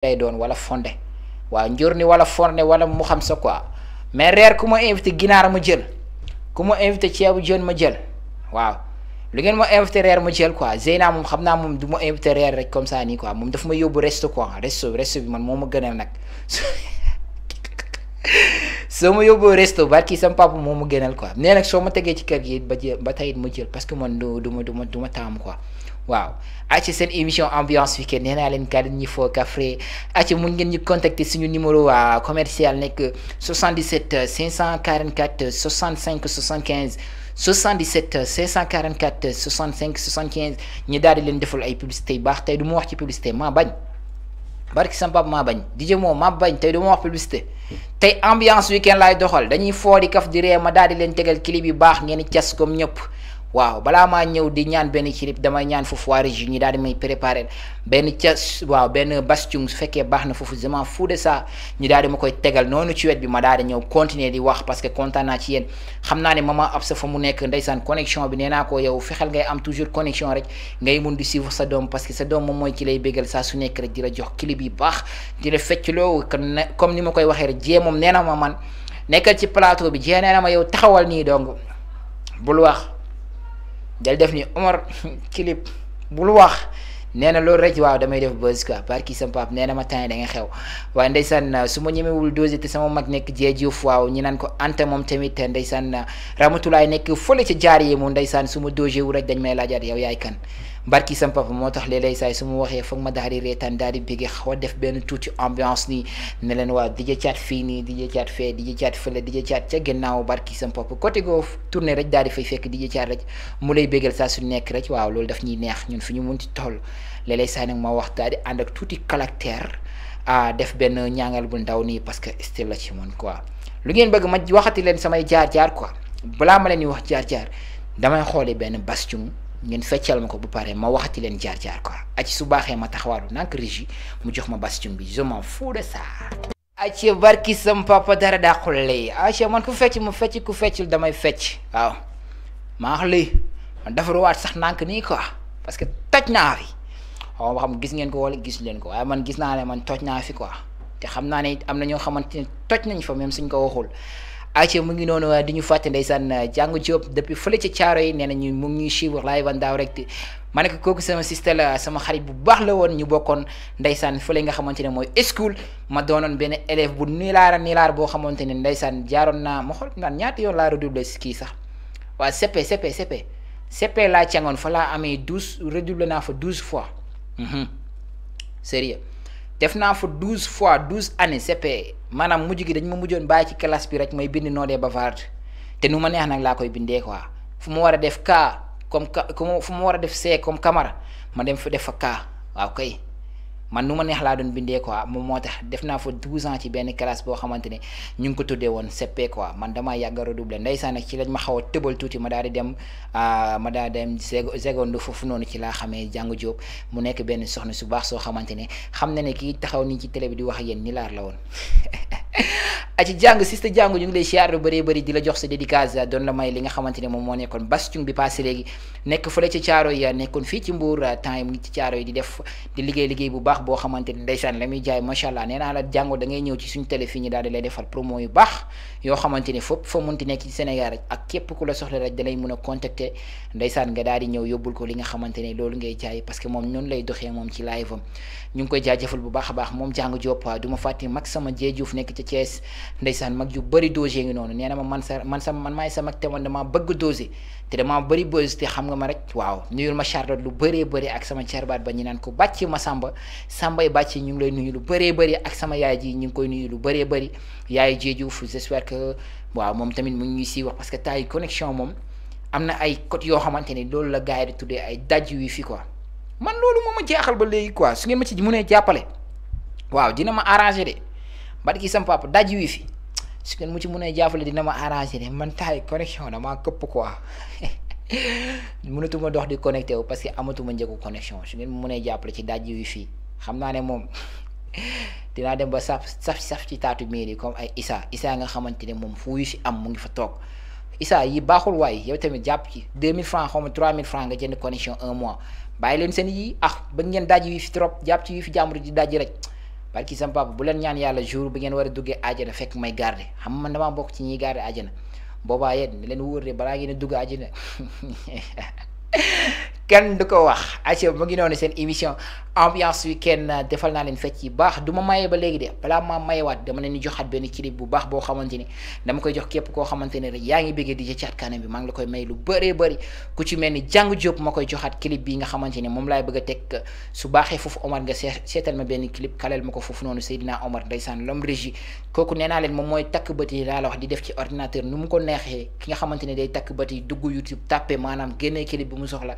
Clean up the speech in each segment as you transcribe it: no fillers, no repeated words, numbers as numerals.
lay doon wala fonde waaw njurni wala fonde wala mu xam sa quoi mais reer ku ma invité ginaar ma jël ku ma invité ceebu jën ma jël waaw lu ngeen ma invité reer ma jël quoi Zeyna moom xam naa moom du ma invité reer rek comme ça nii quoi moom daf ma yóbbu resto quoi resto bi man moo ma gënal nag soo ma yóbboo resto barki sam papa moo ma gënal quoi nee nag soo ma tegee ci kër gi ba tey ma jël parce que man du ma taamu quoi waaw acca seen émission ambiance weekend nee naa leen kat ñi foo kafre acca mun ngeen ñu contacter suñu numéro commercial nekk 77 544 65 75 77 544 65 75 ñu daal di leen defal ay publicité yu baax tey du ma wax ci publicité maa bañ barki sam papa maa bañ DJ moom maa bañ tey du ma wax publicité tey ambiance weekend laay doxal dañuy foo di kaf di ree ma daal di leen tegal clip yu baax ngeen cas comme ñëpp waaw balaa maa ñëw di ñaan benn clip damay ñaan foofu waa régie ñi daal di may préparer benn cas waaw benn bastion su fekkee baax na foofu vraiment fou de ça ñi daal di ma koy tegal noonu ci wet bi ma daal di ñëw continuer di wax parce que kontaan naa ci yéen xam naa ne maman ab sa fa mu nekk ndeysaan connexion bi nee naa ko yow fexeel ngay am toujours connexion rek ngay mun di suivre sa doom parce que sa doom moom mooy ki lay bégal saa su nekk rek di la jox clip yi baax di la feccloo comme ni ma koy waxee rek jee moom nee na ma man nekkal ci plateau bi jee nee na ma yow taxawal nii donc bul wax del def ni Omar clip bul wax nee na loolu rek waaw damay def buzz quoi barki sam pap nee na ma temps da nga xew waaye ndeysaan su ma ñemewul dosé te sama mag nekk jeejuf waaw ñi naan ko ante moom tamit ndeysaan Ramatulaay nekk fële ca jaar yi moom ndeysaan su ma dosé wu rek dañ may laajaat yow yaay kan barki sam papa moo tax léeg-léeg saay su ma waxee foog ma daal di reetaan daal di bégge xaw a def benn tuuti ambiance nii ne leen waaw DJ Thiat fii nii DJ Thiat fee DJ Thiat fële DJ Thiat ca gannaaw barki sam papa côté goo tourné rek daal di fay fekk DJ Thiat rek mu lay béggal saa su nekk rek waaw loolu daf ñuy neex ñun fi ñu munti toll léeg-léeg saay nag ma wax daal di ànd ak tuuti caractère def benn ñaangal bu ndaw nii parce que style la ci man quoi lu ngeen bëgg ma waxati leen samay jaar-jaar quoi balaa ma leen di wax jaar-jaar damay xooli benn bastion ngeen feccal ma ko bu pare ma waxati leen jaar-jaar quoi aci su baaxee ma taxawaalu nank régie mu jox ma bastion bi je m'en fous de ça aci barki sam papa dara dàqul lay aci man ku fecc ma fecc ku feccul damay fecc waaw maa wax lii man defaruwaat sax nank nii quoi parce que toj naa fi xaw ma xam gis ngeen ko wala gis leen ko waaye man gis naa ne man toj naa fi quoi te xam naa ne am na ñoo xamante ne toj nañ fa même suñ ko waxul aca mu ngi noonu di ñu fàtte ndeysaan jàng Diop depuis fële ca caaro yi nee na ñu mu ngi ñuy suivre live and direct ma ne ko kooku sama sister la sama xarit bu baax la woon ñu bokkoon ndeysaan fële nga xamante ne mooy school ma doonoon benn élève bu nilaar boo xamante ne ndeysaan jaaroon naa ma xool naan ñaata yoon laa redoublé si kii sax waaw CP laa cangoon fa laa amee 12 redoublé naa fa 12 fois sérieux def naa fa 12 fois 12 années CP maanaam mujj gi dañ ma mujjoon bàyyi ci classe bi rek may bind noo dee bavard te nu ma neex nag laa koy bindee quoi fu ma war a def K comme fu ma war a def C comme Camara ma dem fa def fa K waaw kay man nu ma neex laa doon bindee quoi moom moo tax def naa fa 12 ans ci benn classe boo xamante ne ñu ngi ko tuddee woon CP quoi man damaa yàgg a redoubler ndeysaan nag ci lañ ma xaw a tëbal tuuti ma daal di dem seconde foofu noonu ci laa xamee jàng Diop mu nekk benn soxna su baax soo xamante ne xam na ne kii taxaw nii ci télé bi di wax ak yéen ni laar la woon aci jàng sista jàng ñu ngi lay siyaar lu bëree bëri di la jox sa dédicace doon la may li nga xamante ne moom moo nekkoon bastion bi passé léegi nekk fële ci caaro yi nekkoon fii ci Mbour temps yi mu ngi ci caaro yi di liggéey bu baax boo xamante ne ndeysaan la muy jaay macha allah nee naa la jàngo da ngay ñëw ci suñu télé fii ñu daal di lay defal promo yu baax yoo xamante ne foofu fa munti nekk ci Sénégal rek ak képp ku la soxla rek da lay mën a contacter ndeysaan nga daal di ñëw yóbbul ko li nga xamante ne loolu ngay jaay parce que moom noonu lay doxee moom ci live am ñu ngi koy jaajëfal bu baax a baax moom jàng Diop du ma fàtte mag sama jeejuuf nekk ca Thiès ndeysaan mag yu bëri dosé ngi noonu nee na ma man maay sa mag te man damaa bëgg dosé te damaa bëri buzz te xam nga ma rek waaw nuyul ma Charlotte lu bëree bëri ak sama cerbaat ba ñu naan ko bàcc ma sambay bàcc ñu ngi lay nuyu lu bëree bëri ak sama yaay ji ñu ngi koy nuyu lu bëree bëri yaay jeejuuf j'espère que waaw moom tamit mu ngi ñuy si wax parce que taay connexion moom am na ay code yoo xamante ni loolu la gars yi di tuddee ay daj wi fi quoi man loolu moo ma jaaxal ba léegi quoi su ngeen ma ci mënee jàppale waaw dina ma arrangé de barki sam papa daj wi fi su ngeen mu ci mënee jàppale dina ma arrangé de man taay connexion damaa këpp quoi mënatuma dox di connecté wu parce que amatuma njëgu connexion su ngeen mu mënee jàppale ci daj wi fii xam naa ne moom dinaa dem ba saf ci taatu mairie comme ay Issa nga xamante ne moom fu fi am mu ngi fa toog Issa yi baaxul waaye yow tamit jàpp ci 2000 francs xaw ma 3000 francs nga jënd connexion un mois bàyyi leen seen yi ba ngeen daj wi fi trop jàpp ci wi fi jàmbur di daj rek barki sam papa bu leen ñaan yàlla jour bi ngeen war a duggee àjjana fekk may garder xam man damaa bokk ci ñiy garder àjjana boobaa yéen leen wóor de balaa ngeen a dugg àjjana kenn du ko wax aca mu ngi noonu seen émission ambiance weekend defal naa leen fecc yi baax du ma maye ba léegi de balaa maa mayewaat dama leen di joxaat benn clip bu baax boo xamante ni dama koy jox képp koo xamante ne rek yaa ngi bëggee DJ Thiat Kanam bi maa ngi la koy may lu bëree bëri ku ci mel ni Jàng Diop ma koy joxaat clip bi nga xamante ni moom laay bëgg a teg su baaxee foofu Omar nga seetal ma benn clip kaleel ma ko foofu noonu Seydina Omar ndeysaan l'homme régie kooku nee naa leen moom mooy takk bët yi laa la wax di def ci ordinateur nu mu ko neexee ki nga xamante ne day takk bët yi dugg YouTube tàppe maanaam génnee clip bi mu soxla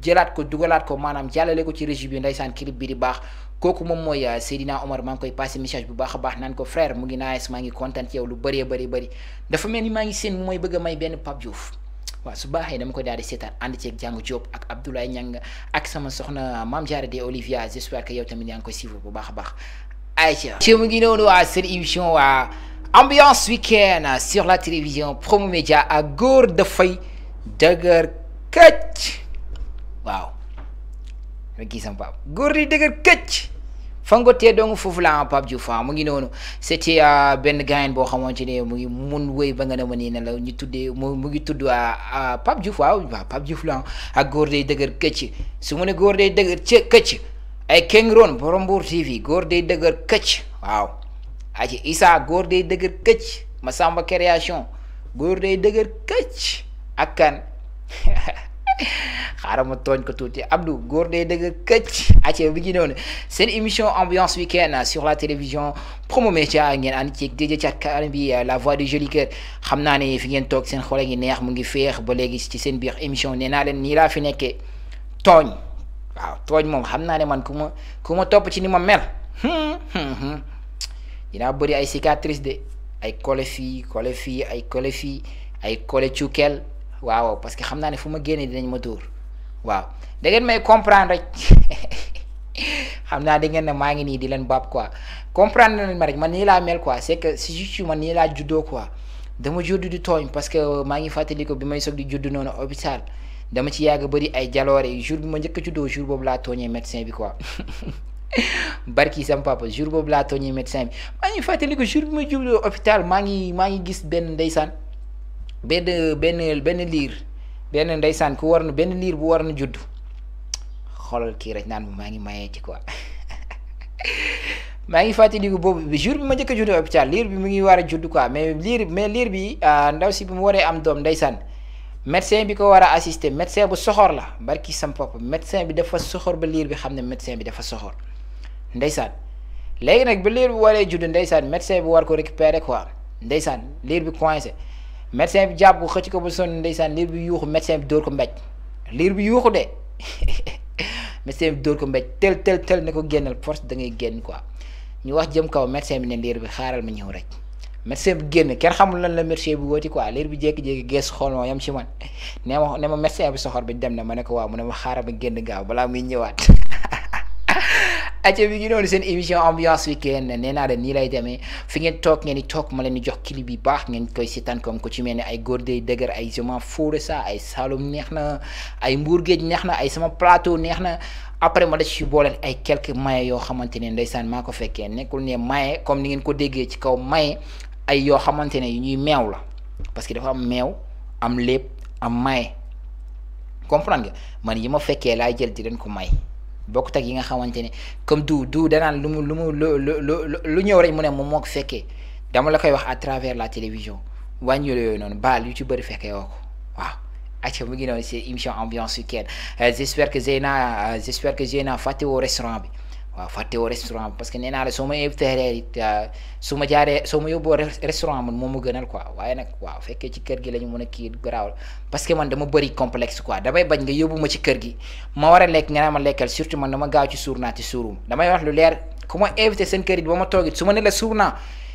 jëlaat ko dugalaat ko maanaam jàllale ko ci régie bi ndeysaan clip bi di baax kooku moom mooy Seydina Omar maa ngi koy passé message bu baax a baax naan ko frère mu ngi nice maa ngi kontaan ci yow lu bëree bëri dafa mel ni maa ngi seen mooy bëgg a may benn Pape Diouf waaw su baaxee dama koy daal di seetaan ànd ceeg Jàng Diop ak Abdoulaye Niang ak sama soxna Mame Diarra de Olivia j'espère que yow tamit yaa ngi koy suivre bu baax a baax ayca ci mu ngi noonu waa seen émission waa ambiance weekend sur la télévision Promo Média ak góor dafay dëgër këcc waaw rek gis sama Pape góor di dëgër këcc fa nga tee dong foofu la Pape Diouf mu ngi noonu c'était benn gaayen boo xamante ne mu ngi mun wéy ba nga ne ma nii ne la ñu tuddee mu ngi tudd Pape Diouf waaw Pape Diouf la ak góor day dëgër këcc su mu ne góor day dëgër këcc ay Kengron borom Mbour TV góor day dëgër këcc waaw aji Issa góor day dëgër këcc Massamba création góor day dëgër këcc ak kan xaaral ma tooñ ko tuuti Abdou góor day dëgg këcc acce bi ngi noonu seen émission ambiance weekend sur la télévision Promo Média ngeen ànd ci DJ Thiat Kanam bi la voix du joli cœur xam naa ne fi ngeen toog seen xol ngi neex mu ngi féex ba léegi ci seen biir émission nee naa leen nii laa fi nekkee tooñ waaw tooñ moom xam naa ne man ku ma topp ci ni ma mel dinaa bëri ay cicatrices de ay collé fii ay collé fii ay collé cuukeel waaw parce que xam naa ne fu ma génnee dinañ ma dóor waaw da ngeen may comprendre rek xam naa da ngeen ne maa ngi nii di leen baab quoi comprendre nañ ma rek man nii laa mel quoi c'est que si juste man nii laa juddoo quoi dama judd di tooñ parce que maa ngi fàttali ko bi may soog di judd noonu hôpital dama ci yàgg bëri ay jaloore jour bi ma njëkk a juddoo jour boobu laa tooñee médecin bi quoi barki sam papa jour boobu laa tooñee médecin bi maa ngi fàttali ko jour bi ma juddoo hôpital maa ngi gis benn ndeysaan benn ndeysaan ku war na benn liir bu war na judd xoolal kii rek naan maa ngi mayee ci quoi maa ngi fàttaliku boobu jour bi ma njëkk a judd hôpital liir bi mu ngi war a judd quoi mais liir bi ndaw si bi mu waree am doom ndeysaan médecin bi ko war a assister médecin bu soxor la barki sam papa médecin bi dafa soxor ba liir bi xam ne médecin bi dafa soxor ndeysaan léegi nag ba liir bi waree judd ndeysaan médecin bi war ko récupérer quoi ndeysaan liir bi coincé médecin bi jàpp ko xëcc ko ba sonn ndeysaan liir bi yuuxu médecin bi dóor ko mbéj liir bi yuuxu de médecin bi dóor ko mbéj tel ne ko génnal force da ngay génn quoi ñu wax jëm kaw médecin bi ne liir bi xaaral ma ñëw rek médecin bi génn kenn xamul lan la médecin bi wooti quoi liir bi jékki-jékki gees xool ma yam ci man ne ma médecin bi soxor bi dem na ma ne ko waaw mu ne ma xaaral ma génn gaaw balaa muy ñëwaat acca bi ngi noonu seen émission ambiance weekend nee naa leen nii lay demee fi ngeen toog ngeen di toog ma leen di jox clip bi baax ngeen koy seetaan comme ku ci mel ne ay góor day dëgër ay je m'en fous de ça ay Saloum neex na ay Mbour géej neex na ay sama plateau neex na après ma def ci booleel ay quelques maye yoo xamante ne ndeysaan maa ko fekkee nekkul ne maye comme ni ngeen ko déggee ci kaw maye ay yoo xamante ne yu ñuy meew la parce que dafa am meew am lépp am maye comprendre nga man yi ma fekkee laay jël di leen ko may bokkut ak yi nga xamante ne comme du danaan lu ñëw rek mu ne moom moo ko fekkee dama la koy wax à travers la télévision wàññi yooyu noonu baal yu ci bëri fekkee woo ko waaw acca mu ngi noonu c'est émission ambiance weekend j'espère que Zeyna fàttewoo restaurant bi waaw fàttewoo restaurant bi parce que nee naa la soo ma invité reer it soo ma yóbboo restaurant man moo ma gënal quoi waaye nag waaw fekkee ci kër gi la ñu mën a kii garaawal parce que man dama bëri complexe quoi damay bañ nga yóbbu ma ci kër gi ma war a lekk nga ne ma lekkal surtout man dama gaaw ci suur naa te suurum damay wax lu leer ku ma invité seen kër it ba ma toogit su ma ne la suur naa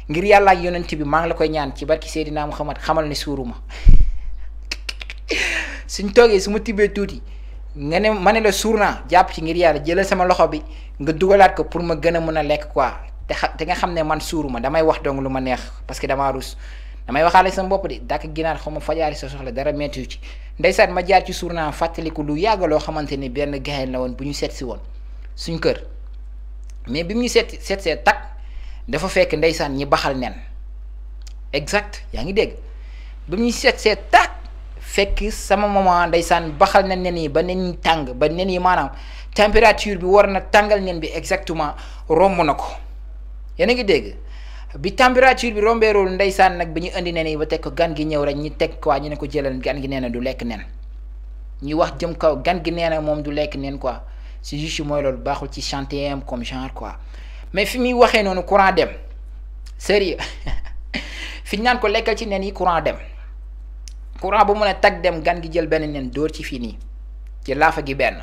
ngir yàlla ak yonent bi maa ngi la koy ñaan ci barki Seydina Muhammad xamal ne suuruma suñ toogee su ma tibbee tuuti nga ne ma ne la suur naa jàpp ci ngir yàlla jëlal sama loxo bi nga dugalaat ko pour ma gën a mën a lekk quoi te nga xam ne man suuruma damay wax dong lu ma neex parce que damaa rus damay waxaale sama bopp de dàkk ginaar xaw ma fajaari sa soxla dara métti ci ndeysaan ma jaar ci suur naa fàttaliku lu yàgg loo xamante ni benn gayen la woon bu ñu seet si woon suñ kër mais bi mu ñu seet tak dafa fekk ndeysaan ñi baxal nen exact yaa ngi dégg bi mu ñu seet tak fekk sama maman ndeysaan baxal na nen yi ba nen yi tàng ba nen yi maanaam température bi war na tàngal nen bi exactement romb na ko yéen a ngi dégg bi température bi rombeerul ndeysaan nag bi ñu indi nen yi ba teg ko gan gi ñëw rek ñi teg quoi ñu ne ko jëlal gan gi nee na du lekk nen ñu wax jëm kaw gan gi nee na moom du lekk nen quoi c'est juste mooy loolu baaxul ci chantier am comme genre quoi mais fi muy waxee noonu courant dem sérieux fi ñu naan ko lekkal ci nen yi courant dem courant bu mën a tag dem gan gi jël benn nen dóor ci fii nii ci laafa gi benn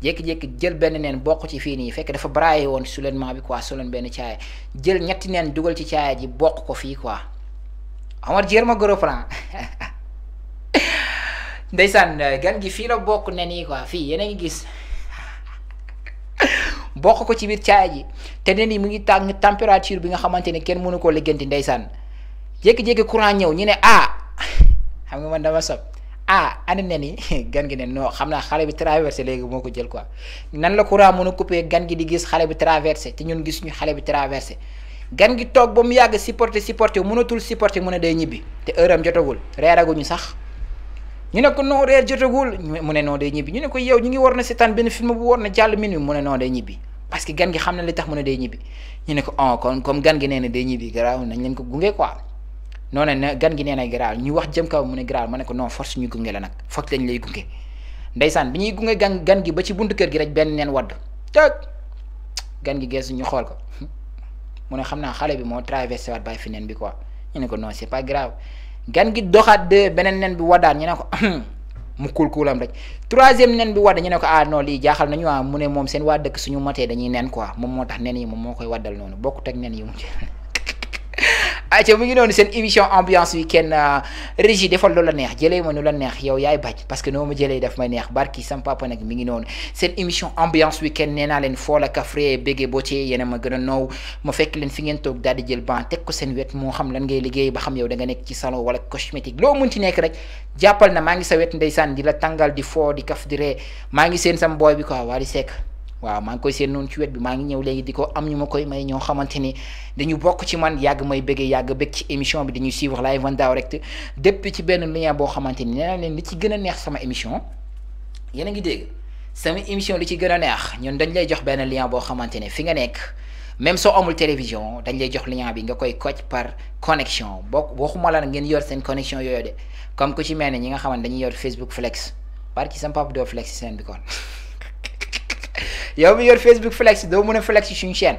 jékki-jékki jël benn nen bokk ci fii nii fekk dafa braillé woon soulèvement bi quoi solen benn caaya jël ñetti nen dugal ci caaya ji bokk ko fii quoi Omar jéer ma gros plan ndeysaan gan gi fii la bokk nen yi quoi fii yéen a ngi gis bokk ko ci biir caaya ji te nen yi mu ngi tàng température bi nga xamante ne kenn mënu koo ligganti ndeysaan jékki-jékki courant ñëw ñu ne xam nga man dama sob andi nen yi gan gi ne non xam naa xale bi traversé léegi moo ko jël quoi nan la courant mën a coupé gan gi di gis xale bi traversé te ñun gisuñu xale bi traversé gan gi toog ba mu yàgg supporté mënatul supporté mu ne day ñibbi te heure am jotagul reeraguñu sax ñu ne ko non reer jotagul mu ne non day ñibbi ñu ne ko yow ñu ngi war na seetaan benn film bu war na jàll minuit mu ne non day ñibbi parce que gan gi xam na li tax mu ne day ñibbi ñu ne ko kon comme gan gi nee na day ñibbi garaaw nañ leen ko gunge quoi noonu ne gan gi nee na garaaw ñu wax jëm kaw mu ne garaaw ma ne ko non force ñu gunge la nag foog lañ lay gunge ndeysaan bi ñuy gunge gan gi ba ci buntu kër gi rek benn neen wadd tëg gan gi geesu ñu xool ko mu ne xam naa xale bi moo traversé waat bàyyi fi nen bi quoi ñu ne ko non c'est pas grave gan gi doxaat de beneen nen bi waddaat ñu ne ko mu kuul-kuulam rek troisième nen bi wadd ñu ne ko non lii jaaxal nañu mu ne moom seen waa dëkk suñu matee dañuy nen quoi moom moo tax nen yi moom moo koy waddal noonu bokkut ak nen yi mu ayca mu ngi noonu seen émission ambiance week-end régie defal loolu la neex jëlee ma nu la neex yow yaay bañ parce que noo ma jëlee daf may neex barki sam papa nag mi ngi noonu seen émission ambiance week-end nee naa leen foo la kafre béggee boo ci yéen a ma gën a noow ma fekk leen fi ngeen toog daal di jël ban teg ko seen wet moo xam lan ngay liggéey ba xam yow da nga nekk ci salon wala cosmétique loo mun ci nekk rek jàppal na maa ngi sa wet ndeysaan di la tàngal di foo di kaf di ree maa ngi seen sam booy bi quoi Wally Seck waaw maa ngi koy seen noonu ci wet bi maa ngi ñëw léegi di ko am ñu ma koy may ñoo xamante ni dañu bokk ci man yàgg may bëggee yàgg bëgg ci émission bi dañuy suivre live en direct depuis ci benn lien boo xamante ni nee naa leen li ci gën a neex sama émission yéen a ngi dégg sama émission li ci gën a neex ñun dañ lay jox benn lien boo xamante ne fi nga nekk même soo amul télévision dañ lay jox lien bi nga koy coach par connexion boo waxuma la ngeen yor seen connexion yooyu de comme ku ci mel ne ñi nga xamante dañuy yor Facebook Flex parce que sama papa doo flex seen bi kon yow mi yor Facebook Flex doo mën a flex suñu chaîne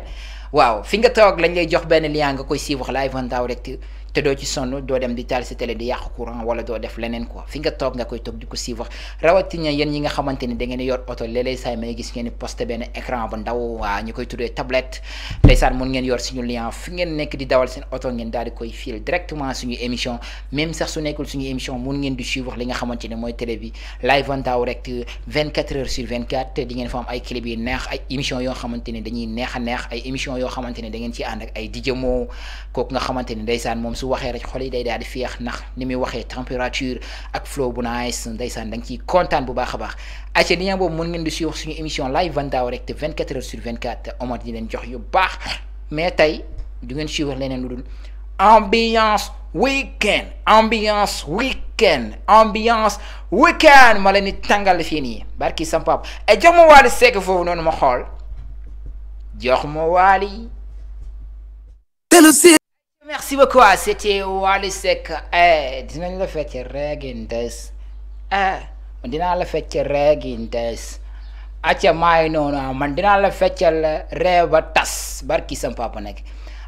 waaw fi nga toog lañ lay jox benn lien nga koy suivre live en direct te doo ci sonn doo dem di taal sa télé di yàq courant wala doo def leneen quoi fi nga toog nga koy toog di ko suivre rawatina yéen ñi nga xamante ni da ngeen yor oto léeg-léeg saa may gis ngeen posté benn écran bu ndaw waa ñu koy tuddee tablette ndeysaan mun ngeen yor suñu lien fi ngeen nekk di dawal seen oto ngeen daal di koy fil directement suñu émission même sax su nekkul suñu émission mun ngeen di suivre li nga xamante ne mooy télé bi live en direct 24 heures sur 24 te di ngeen fa am ay clip yi neex ay émission yoo xamante ne dañuy neex a neex ay émission yoo xamante ne da ngeen ci ànd ak ay DJ Mo kooku nga xamante ne ndeysaan moom su waxee rek xol yi day daal di féex ndax ni muy waxee température ak flow bu nice ndeysaan da nga ciy kontaan bu baax a baax ayca lien boobu mën ngeen di suivre suñu émission live en direct 24 heures sur 24 Omar di leen jox yu baax mais tey du ngeen suivre leneen lu dul ambiance weekend ambiance weekend ambiance weekend ma leen di tàngal fii nii barki sam pap ay jox ma Wally Seck foofu noonu ma xool jox ma Wally. Merci beaucoup, c'était Wally Seck. Dinañ la fecc regintes. Dinaa la fecc regintes. Acca maay noonu man dinaa la feccal reeba tas barki sam papa nag.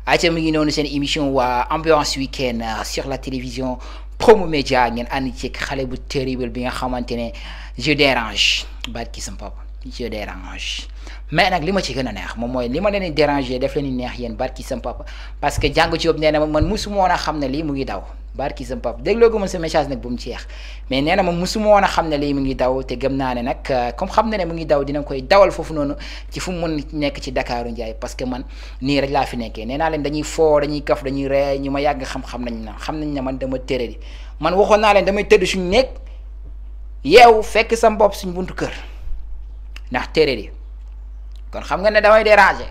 Acca mi ngi noonu seen émission waa ambiance week-end sur la télévision Promo Média ngeen ànd ci xale bu terrible bi nga xamante ne je dérange barki sam papa je dérange. mais nag li ma ci gën a neex moom mooy li ma leen di déranger def leen di neex yéen barki sam papa parce que jàng ci yóbbu nee na ma man musuma woon a xam ne lii mu ngi daw barki sam papa dégloo ko man sa message nag bu mu jeex mais nee na ma musuma woon a xam ne lii mu ngi daw te gëm naa ne nag comme xam na ne mu ngi daw dina koy dawal foofu noonu ci fu mu mën nekk ci Dakaaru Njaay parce que man nii rek laa fi nekkee nee naa leen dañuy foo dañuy kaf dañuy ree ñu ma yàgg xam-xam nañ ne man dama tëre di man waxoon naa leen damay tëdd suñu nekk yeewu fekk sam bopp suñ buntu kër ndax tëre di kon xam nga ne damay déranger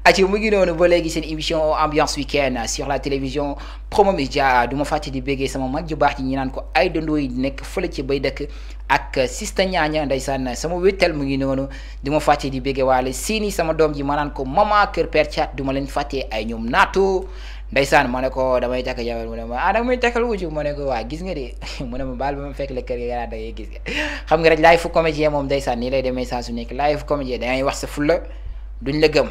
aci mu ngi noonu ba léegi seen émission ambiance week-end sur la télévision Promo Média du ma fàtte di béggee sama mag ju baax ji ñi naan ko ay dondoo yi nekk fële ci bay dëkk ak sista ñaaña ndeysaan sama wéttal mu ngi noonu du ma fàtte di béggee waale siini sama doom ji ma naan ko mama kër père Thiat du ma leen fàtte ay ñoom naatu ndeysaan ma ne ko damay takk jabar mu ne ma damay takkal wuju ma ne ko waa gis nga de mu ne ma baal ba ma fekk la kër ga gannaaw da ngay gis nga xam nga rek live fu comédien moom ndeysaan nii lay demee saa su nekk live fu comédien dangay wax sa fulla duñ la gëm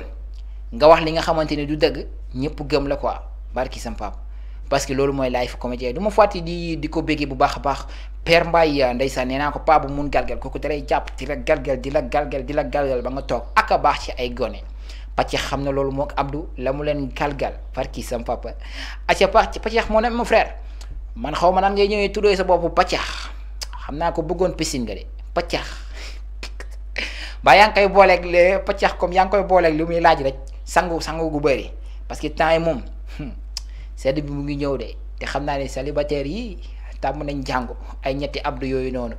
nga wax li nga xamante ne du dëgg ñëpp gëm la quoi barki sam pap parce que loolu mooy live comédien du ma fàtte di ko béggee bu baax a baax Père Mbaye ndeysaan nee naa ko pa bu mun galgal kooku dalay jàpp di la galgal di la galgal ba nga toog ak a baax ci ay gone Pàccex xam na loolu moo Abdou la mu leen galgal barki sam papa aca Pàccex moo ne mon frère man xaw ma nan ngay ñëwee tuddee sa bopp Pàccex xam naa ko bëggoon piscine nga de Pàccex ba yaa ngi koy booleeg le Pàccex comme yaa ngi koy booleeg lu muy laaj rek sangu gu bëri parce que temps yi moom sedd bi mu ngi ñëw de te xam naa ne célibataire yi tàmm nañ jàngu ay ñetti Abdou yooyu noonu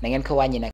na ngeen ko wàññi nag